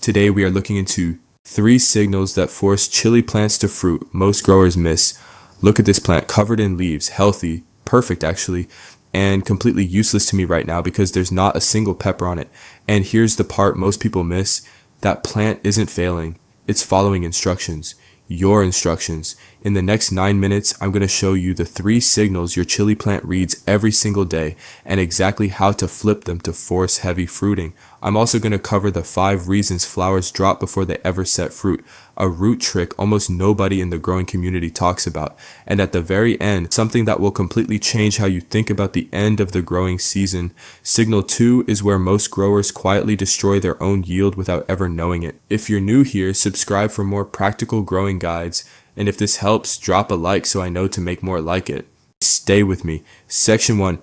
Today we are looking into 3 signals that force chili plants to fruit most growers miss. Look at this plant covered in leaves, healthy, perfect actually, and completely useless to me right now because there's not a single pepper on it. And here's the part most people miss. That plant isn't failing. It's following instructions. Your instructions. In the next 9 minutes, I'm going to show you the 3 signals your chili plant reads every single day and exactly how to flip them to force heavy fruiting. I'm also going to cover the 5 reasons flowers drop before they ever set fruit, a root trick almost nobody in the growing community talks about. And at the very end, something that will completely change how you think about the end of the growing season. Signal 2 is where most growers quietly destroy their own yield without ever knowing it. If you're new here, subscribe for more practical growing guides. And if this helps, drop a like so I know to make more like it. Stay with me. Section 1.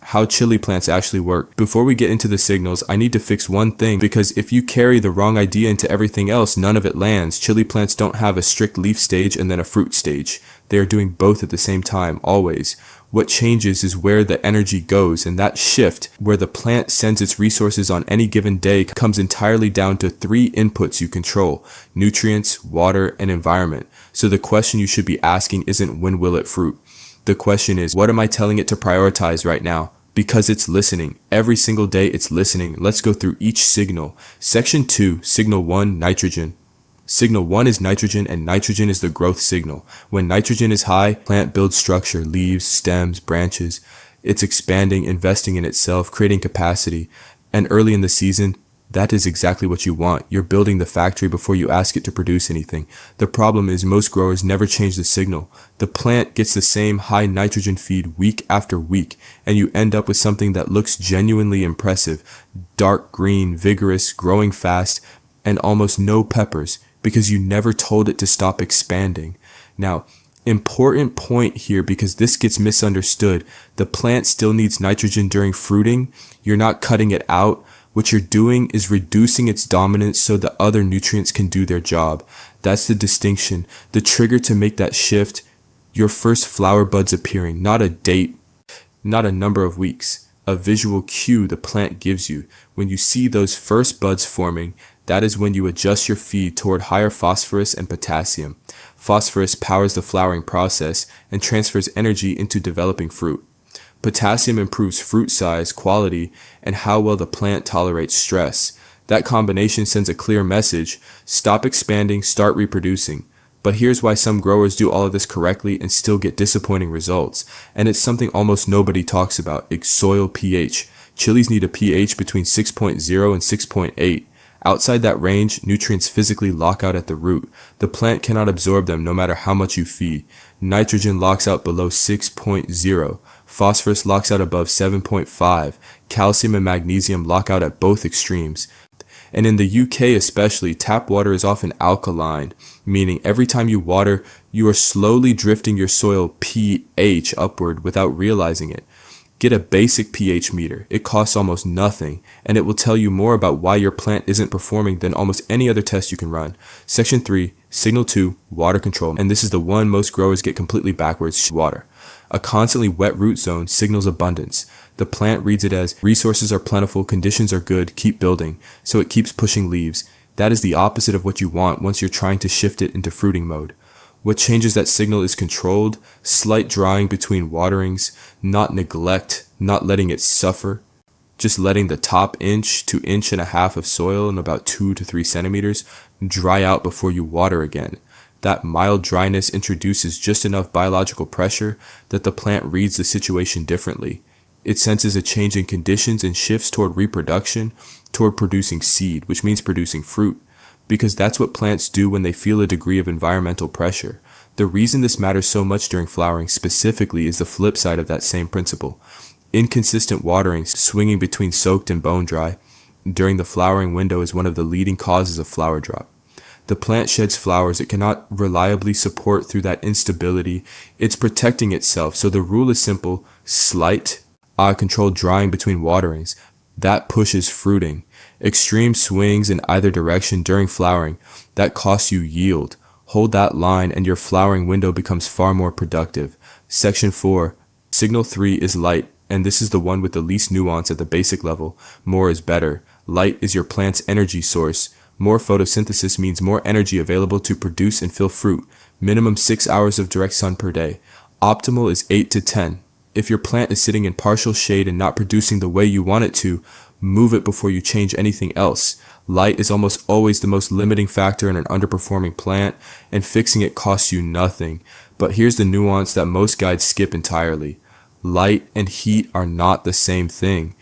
How chili plants actually work. Before we get into the signals, I need to fix one thing, because if you carry the wrong idea into everything else, none of it lands. Chili plants don't have a strict leaf stage and then a fruit stage. They are doing both at the same time, always. What changes is where the energy goes, and that shift, where the plant sends its resources on any given day, comes entirely down to 3 inputs you control: nutrients, water, and environment. So the question you should be asking isn't when will it fruit? The question is, what am I telling it to prioritize right now? Because it's listening. Every single day it's listening. Let's go through each signal. Section 2, signal 1, nitrogen. Signal 1 is nitrogen, and nitrogen is the growth signal. When nitrogen is high, plant builds structure, leaves, stems, branches. It's expanding, investing in itself, creating capacity. And early in the season, that is exactly what you want. You're building the factory before you ask it to produce anything. The problem is most growers never change the signal. The plant gets the same high nitrogen feed week after week, and you end up with something that looks genuinely impressive. Dark green, vigorous, growing fast, and almost no peppers, because you never told it to stop expanding. Now, important point here, because this gets misunderstood. The plant still needs nitrogen during fruiting. You're not cutting it out. What you're doing is reducing its dominance so the other nutrients can do their job. That's the distinction. The trigger to make that shift, your first flower buds appearing, not a date, not a number of weeks, a visual cue the plant gives you. When you see those first buds forming, that is when you adjust your feed toward higher phosphorus and potassium. Phosphorus powers the flowering process and transfers energy into developing fruit. Potassium improves fruit size, quality, and how well the plant tolerates stress. That combination sends a clear message: stop expanding, start reproducing. But here's why some growers do all of this correctly and still get disappointing results. And it's something almost nobody talks about: soil pH. Chilies need a pH between 6.0 and 6.8. Outside that range, nutrients physically lock out at the root. The plant cannot absorb them no matter how much you feed. Nitrogen locks out below 6.0. Phosphorus locks out above 7.5. Calcium and magnesium lock out at both extremes. And in the UK especially, tap water is often alkaline, meaning every time you water, you are slowly drifting your soil pH upward without realizing it. Get a basic pH meter. It costs almost nothing, and it will tell you more about why your plant isn't performing than almost any other test you can run. Section 3, signal 2, water control. And this is the one most growers get completely backwards: water. A constantly wet root zone signals abundance. The plant reads it as resources are plentiful, conditions are good, keep building. So it keeps pushing leaves. That is the opposite of what you want once you're trying to shift it into fruiting mode. What changes that signal is controlled, slight drying between waterings, not neglect, not letting it suffer, just letting the top inch to inch and a half of soil in about 2 to 3 centimeters dry out before you water again. That mild dryness introduces just enough biological pressure that the plant reads the situation differently. It senses a change in conditions and shifts toward reproduction, toward producing seed, which means producing fruit. Because that's what plants do when they feel a degree of environmental pressure. The reason this matters so much during flowering specifically is the flip side of that same principle. Inconsistent watering, swinging between soaked and bone dry, during the flowering window is one of the leading causes of flower drop. The plant sheds flowers it cannot reliably support through that instability. It's protecting itself, so the rule is simple: slight, controlled drying between waterings. That pushes fruiting. Extreme swings in either direction during flowering, that costs you yield. Hold that line and your flowering window becomes far more productive. Section 4, signal 3 is light, and this is the one with the least nuance at the basic level. More is better. Light is your plant's energy source. More photosynthesis means more energy available to produce and fill fruit. Minimum 6 hours of direct sun per day. Optimal is 8 to 10. If your plant is sitting in partial shade and not producing the way you want it to, move it before you change anything else. Light is almost always the most limiting factor in an underperforming plant, and fixing it costs you nothing. But here's the nuance that most guides skip entirely. Light and heat are not the same thing.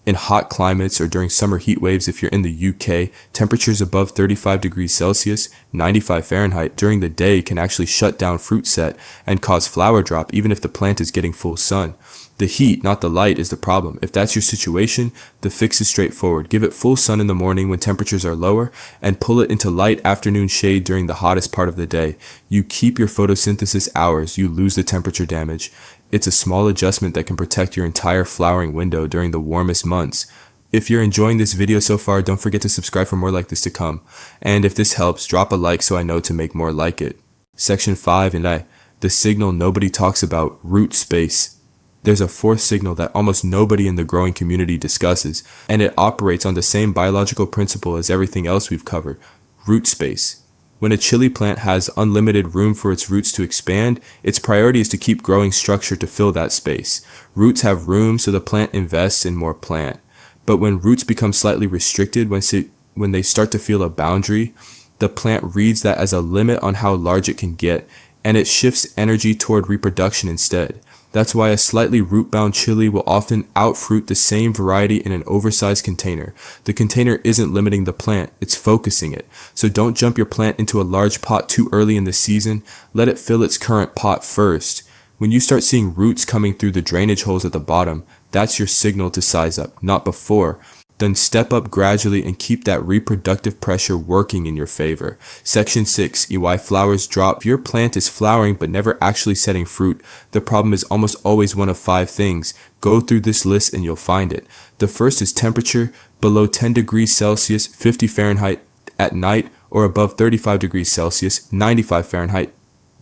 In hot climates or during summer heat waves, if you're in the UK, temperatures above 35 degrees Celsius, 95 Fahrenheit during the day can actually shut down fruit set and cause flower drop even if the plant is getting full sun. The heat, not the light, is the problem. If that's your situation, the fix is straightforward. Give it full sun in the morning when temperatures are lower and pull it into light afternoon shade during the hottest part of the day. You keep your photosynthesis hours, you lose the temperature damage. It's a small adjustment that can protect your entire flowering window during the warmest months. If you're enjoying this video so far, don't forget to subscribe for more like this to come. And if this helps, drop a like so I know to make more like it. Section 5 and the signal nobody talks about, root space. There's a fourth signal that almost nobody in the growing community discusses, and it operates on the same biological principle as everything else we've covered, root space. When a chili plant has unlimited room for its roots to expand, its priority is to keep growing structure to fill that space. Roots have room, so the plant invests in more plant. But when roots become slightly restricted, when they start to feel a boundary, the plant reads that as a limit on how large it can get, and it shifts energy toward reproduction instead. That's why a slightly root-bound chili will often outfruit the same variety in an oversized container. The container isn't limiting the plant, it's focusing it. So don't jump your plant into a large pot too early in the season. Let it fill its current pot first. When you start seeing roots coming through the drainage holes at the bottom, that's your signal to size up, not before. Then step up gradually and keep that reproductive pressure working in your favor. Section 6, why flowers drop. If your plant is flowering but never actually setting fruit, the problem is almost always one of 5 things. Go through this list and you'll find it. The first is temperature, below 10 degrees Celsius, 50 Fahrenheit at night, or above 35 degrees Celsius, 95 Fahrenheit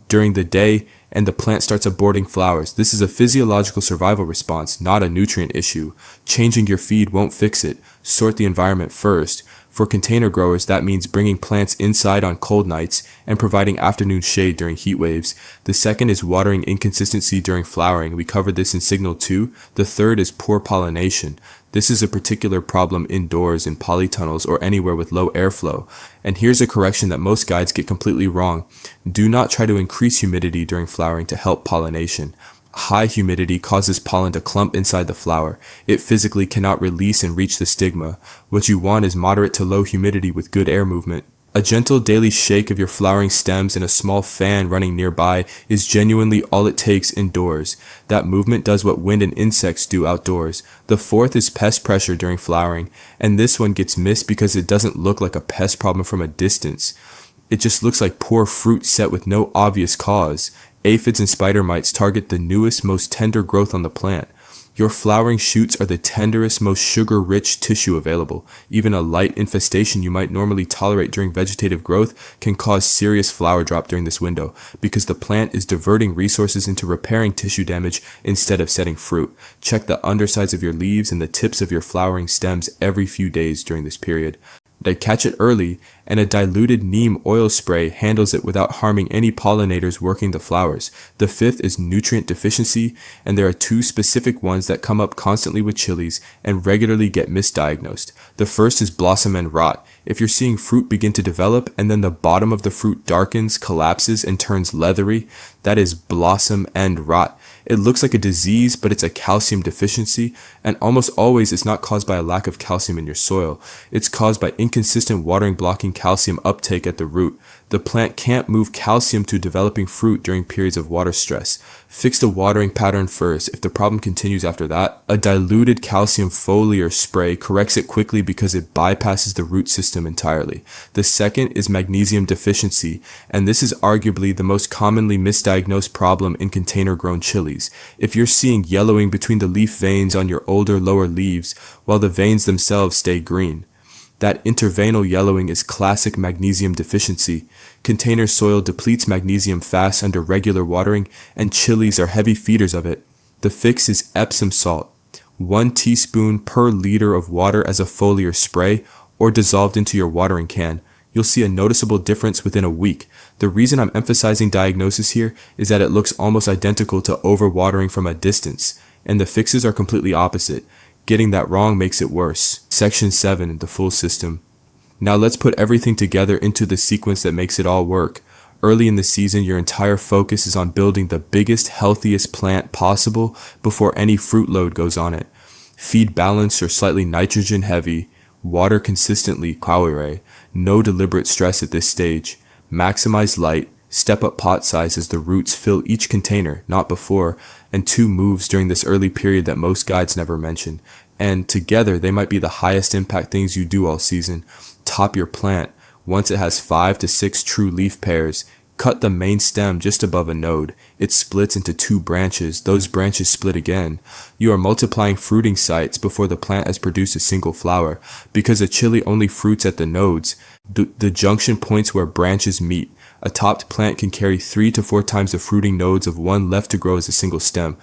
during the day, and the plant starts aborting flowers. This is a physiological survival response, not a nutrient issue. Changing your feed won't fix it. Sort the environment first. For container growers, that means bringing plants inside on cold nights and providing afternoon shade during heat waves. The second is watering inconsistency during flowering. We covered this in signal 2. The third is poor pollination. This is a particular problem indoors in polytunnels or anywhere with low airflow. And here's a correction that most guides get completely wrong. Do not try to increase humidity during flowering to help pollination. High humidity causes pollen to clump inside the flower. It physically cannot release and reach the stigma. What you want is moderate to low humidity with good air movement. A gentle daily shake of your flowering stems and a small fan running nearby is genuinely all it takes indoors. That movement does what wind and insects do outdoors. The fourth is pest pressure during flowering, and this one gets missed because it doesn't look like a pest problem from a distance. It just looks like poor fruit set with no obvious cause. Aphids and spider mites target the newest, most tender growth on the plant. Your flowering shoots are the tenderest, most sugar-rich tissue available. Even a light infestation you might normally tolerate during vegetative growth can cause serious flower drop during this window because the plant is diverting resources into repairing tissue damage instead of setting fruit. Check the undersides of your leaves and the tips of your flowering stems every few days during this period. They catch it early, and a diluted neem oil spray handles it without harming any pollinators working the flowers. The fifth is nutrient deficiency, and there are 2 specific ones that come up constantly with chilies and regularly get misdiagnosed. The first is blossom end rot. If you're seeing fruit begin to develop and then the bottom of the fruit darkens, collapses, and turns leathery, that is blossom end rot. It looks like a disease, but it's a calcium deficiency, and almost always it's not caused by a lack of calcium in your soil. It's caused by inconsistent watering blocking calcium uptake at the root. The plant can't move calcium to developing fruit during periods of water stress. Fix the watering pattern first. If the problem continues after that, a diluted calcium foliar spray corrects it quickly because it bypasses the root system entirely. The second is magnesium deficiency, and this is arguably the most commonly misdiagnosed problem in container-grown chilies. If you're seeing yellowing between the leaf veins on your older lower leaves while the veins themselves stay green, that interveinal yellowing is classic magnesium deficiency. Container soil depletes magnesium fast under regular watering, and chilies are heavy feeders of it. The fix is Epsom salt. 1 teaspoon per liter of water as a foliar spray, or dissolved into your watering can, you'll see a noticeable difference within a week. The reason I'm emphasizing diagnosis here is that it looks almost identical to overwatering from a distance, and the fixes are completely opposite. Getting that wrong makes it worse. Section 7, the full system. Now let's put everything together into the sequence that makes it all work. Early in the season, your entire focus is on building the biggest, healthiest plant possible before any fruit load goes on it. Feed balanced or slightly nitrogen heavy. Water consistently, Kawire. No deliberate stress at this stage. Maximize light. Step up pot size as the roots fill each container, not before, and 2 moves during this early period that most guides never mention. And together, they might be the highest impact things you do all season. Top your plant. Once it has 5 to 6 true leaf pairs, cut the main stem just above a node. It splits into 2 branches. Those branches split again. You are multiplying fruiting sites before the plant has produced a single flower. Because a chili only fruits at the nodes, the junction points where branches meet. A topped plant can carry 3 to 4 times the fruiting nodes of one left to grow as a single stem.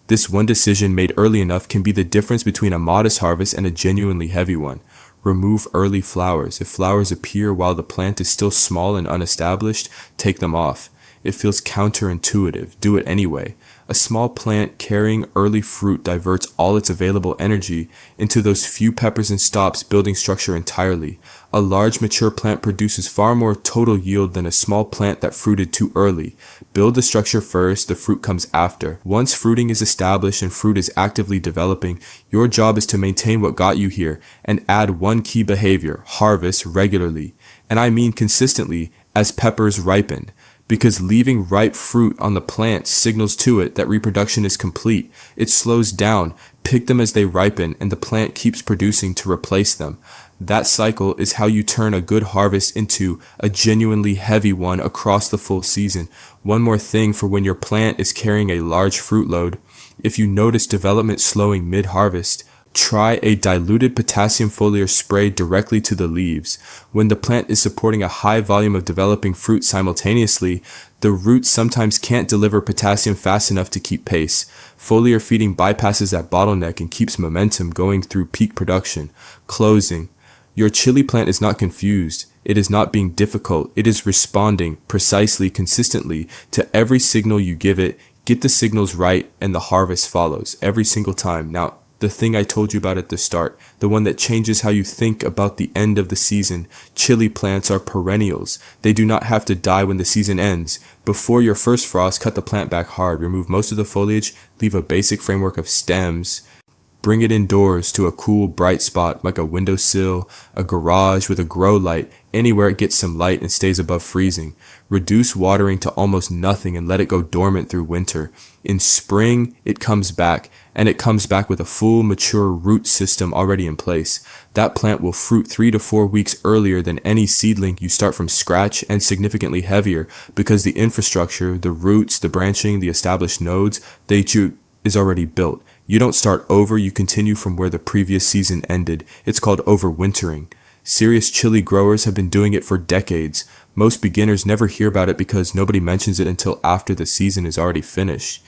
This one decision made early enough can be the difference between a modest harvest and a genuinely heavy one. Remove early flowers. If flowers appear while the plant is still small and unestablished, take them off. It feels counterintuitive. Do it anyway. A small plant carrying early fruit diverts all its available energy into those few peppers and stops building structure entirely. A large mature plant produces far more total yield than a small plant that fruited too early. Build the structure first, the fruit comes after. Once fruiting is established and fruit is actively developing, your job is to maintain what got you here and add one key behavior: harvest regularly. And I mean consistently as peppers ripen. Because leaving ripe fruit on the plant signals to it that reproduction is complete. It slows down, pick them as they ripen, and the plant keeps producing to replace them. That cycle is how you turn a good harvest into a genuinely heavy one across the full season. One more thing for when your plant is carrying a large fruit load. If you notice development slowing mid-harvest, try a diluted potassium foliar spray directly to the leaves. When the plant is supporting a high volume of developing fruit simultaneously, the roots sometimes can't deliver potassium fast enough to keep pace. Foliar feeding bypasses that bottleneck and keeps momentum going through peak production. Closing. Your chili plant is not confused. It is not being difficult. It is responding precisely, consistently to every signal you give it. Get the signals right and the harvest follows every single time. Now, the thing I told you about at the start, the one that changes how you think about the end of the season. Chili plants are perennials. They do not have to die when the season ends. Before your first frost, cut the plant back hard. Remove most of the foliage. Leave a basic framework of stems. Bring it indoors to a cool, bright spot like a windowsill, a garage with a grow light, anywhere it gets some light and stays above freezing. Reduce watering to almost nothing and let it go dormant through winter. In spring, it comes back, and it comes back with a full, mature root system already in place. That plant will fruit 3 to 4 weeks earlier than any seedling you start from scratch, and significantly heavier because the infrastructure, the roots, the branching, the established nodes, is already built. You don't start over, you continue from where the previous season ended. It's called overwintering. Serious chili growers have been doing it for decades. Most beginners never hear about it because nobody mentions it until after the season is already finished.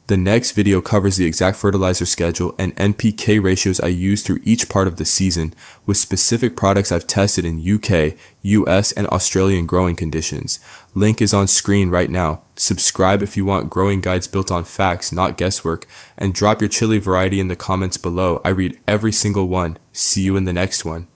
The next video covers the exact fertilizer schedule and NPK ratios I use through each part of the season, with specific products I've tested in UK, US, and Australian growing conditions. Link is on screen right now. Subscribe if you want growing guides built on facts, not guesswork, and drop your chili variety in the comments below. I read every single one. See you in the next one.